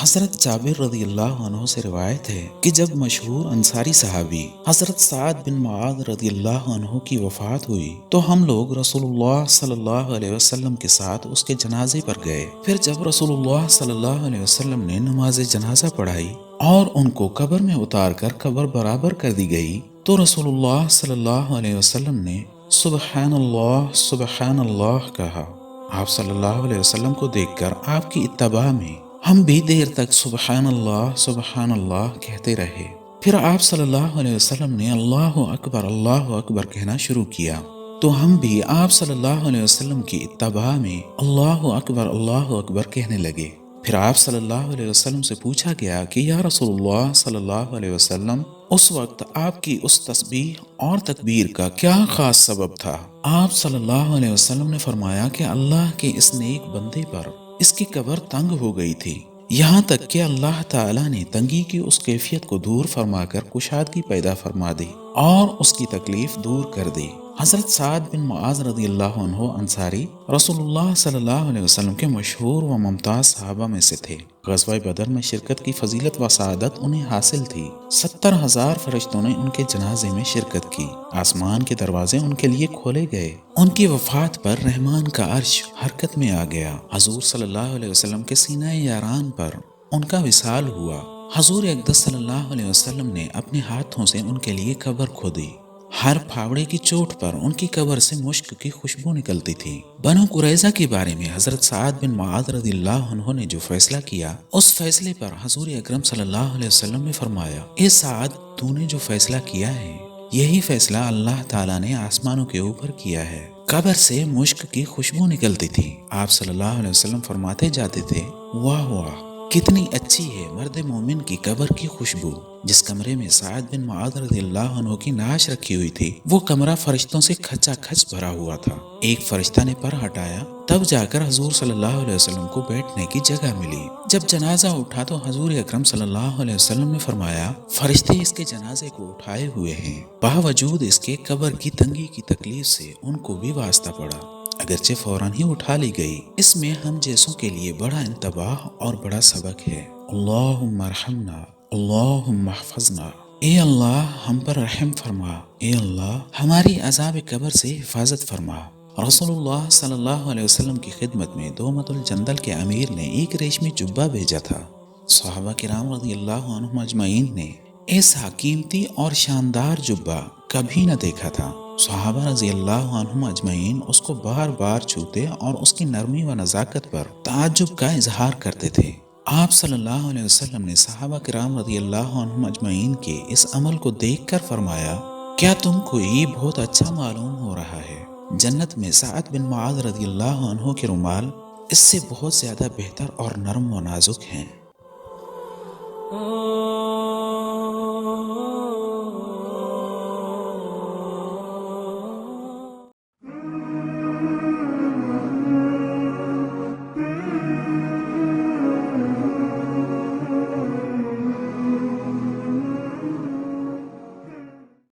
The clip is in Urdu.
حضرت جابر رضی اللہ عنہ سے روایت ہے کہ جب مشہور انصاری صحابی حضرت سعد بن معاذ رضی اللہ عنہ کی وفات ہوئی تو ہم لوگ رسول اللہ صلی اللہ علیہ وسلم کے ساتھ اس کے جنازے پر گئے۔ پھر جب رسول اللہ صلی اللہ علیہ وسلم نے نماز جنازہ پڑھائی اور ان کو قبر میں اتار کر قبر برابر کر دی گئی تو رسول اللہ صلی اللہ علیہ وسلم نے سبحان اللہ کہا۔ آپ صلی اللہ علیہ وسلم کو دیکھ کر آپ کی اتباع میں ہم بھی دیر تک سبحان اللہ کہتے رہے۔ پھر آپ صلی اللہ علیہ وسلم نے اللہ اکبر کہنا شروع کیا تو ہم بھی آپ صلی اللہ علیہ وسلم کی اتباع میں اللہ اکبر کہنے لگے۔ پھر آپ صلی اللہ علیہ وسلم سے پوچھا گیا کہ یا رسول اللہ صلی اللہ علیہ وسلم، اس وقت آپ کی اس تسبیح اور تکبیر کا کیا خاص سبب تھا؟ آپ صلی اللہ علیہ وسلم نے فرمایا کہ اللہ کے اس نیک بندے پر اس کی قبر تنگ ہو گئی تھی، یہاں تک کہ اللہ تعالیٰ نے تنگی کی اس کیفیت کو دور فرما کر کشادگی پیدا فرما دی اور اس کی تکلیف دور کر دی۔ حضرت سعد بن معاذ رضی اللہ عنہ انصاری رسول اللہ صلی اللہ علیہ وسلم کے مشہور و ممتاز صحابہ میں سے تھے۔ غزوہ بدر میں شرکت کی فضیلت و سعادت انہیں حاصل تھی۔ 70,000 فرشتوں نے ان کے جنازے میں شرکت کی۔ آسمان کے دروازے ان کے لیے کھولے گئے۔ ان کی وفات پر رحمان کا عرش حرکت میں آ گیا۔ حضور صلی اللہ علیہ وسلم کے سینہ یاران پر ان کا وصال ہوا۔ حضور اقدس صلی اللہ علیہ وسلم نے اپنے ہاتھوں سے ان کے لیے قبر کھودی۔ ہر پھاوڑے کی چوٹ پر ان کی قبر سے مشک کی خوشبو نکلتی تھی۔ بنو قریظہ کے بارے میں حضرت سعد بن معاذ رضی اللہ عنہ نے جو فیصلہ کیا، اس فیصلے پر حضور اکرم صلی اللہ علیہ وسلم نے فرمایا، اے سعد، تو نے جو فیصلہ کیا ہے یہی فیصلہ اللہ تعالیٰ نے آسمانوں کے اوپر کیا ہے۔ قبر سے مشک کی خوشبو نکلتی تھی۔ آپ صلی اللہ علیہ وسلم فرماتے جاتے تھے، واہ واہ، کتنی اچھی ہے مرد مومن کی قبر کی خوشبو۔ جس کمرے میں سعد بن معاذ رضی اللہ عنہ کی نعش رکھی ہوئی تھی وہ کمرہ فرشتوں سے کھچا کھچ بھرا ہوا تھا۔ ایک فرشتہ نے پر ہٹایا تب جا کر حضور صلی اللہ علیہ وسلم کو بیٹھنے کی جگہ ملی۔ جب جنازہ اٹھا تو حضور اکرم صلی اللہ علیہ وسلم نے فرمایا، فرشتے اس کے جنازے کو اٹھائے ہوئے ہیں۔ باوجود اس کے قبر کی تنگی کی تکلیف سے ان کو بھی واسطہ پڑا، اگرچہ فوراً ہی اٹھا لی گئی۔ اس میں ہم جیسوں کے لیے بڑا انتباہ اور بڑا سبق ہے۔ اللہم ارحمنا، اللہم احفظنا، اے اللہ ہم پر رحم فرما، اے اللہ ہماری عذاب قبر سے حفاظت فرما۔ رسول اللہ صلی اللہ علیہ وسلم کی خدمت میں دومت الجندل کے امیر نے ایک ریشمی جبہ بھیجا تھا۔ صحابہ کرام رضی اللہ عنہم اجمعین نے ایسا قیمتی اور شاندار جبہ کبھی نہ دیکھا تھا۔ صحابہ رضی اللہ عنہم اجمعین اس کو بار بار چھوتے اور اس کی نرمی و نزاکت پر تعجب کا اظہار کرتے تھے۔ آپ صلی اللہ علیہ وسلم نے صحابہ کرام رضی اللہ عنہم اجمعین کے اس عمل کو دیکھ کر فرمایا، کیا تم کو یہ بہت اچھا معلوم ہو رہا ہے؟ جنت میں سعد بن معاذ رضی اللہ عنہ کے رومال اس سے بہت زیادہ بہتر اور نرم و نازک ہیں۔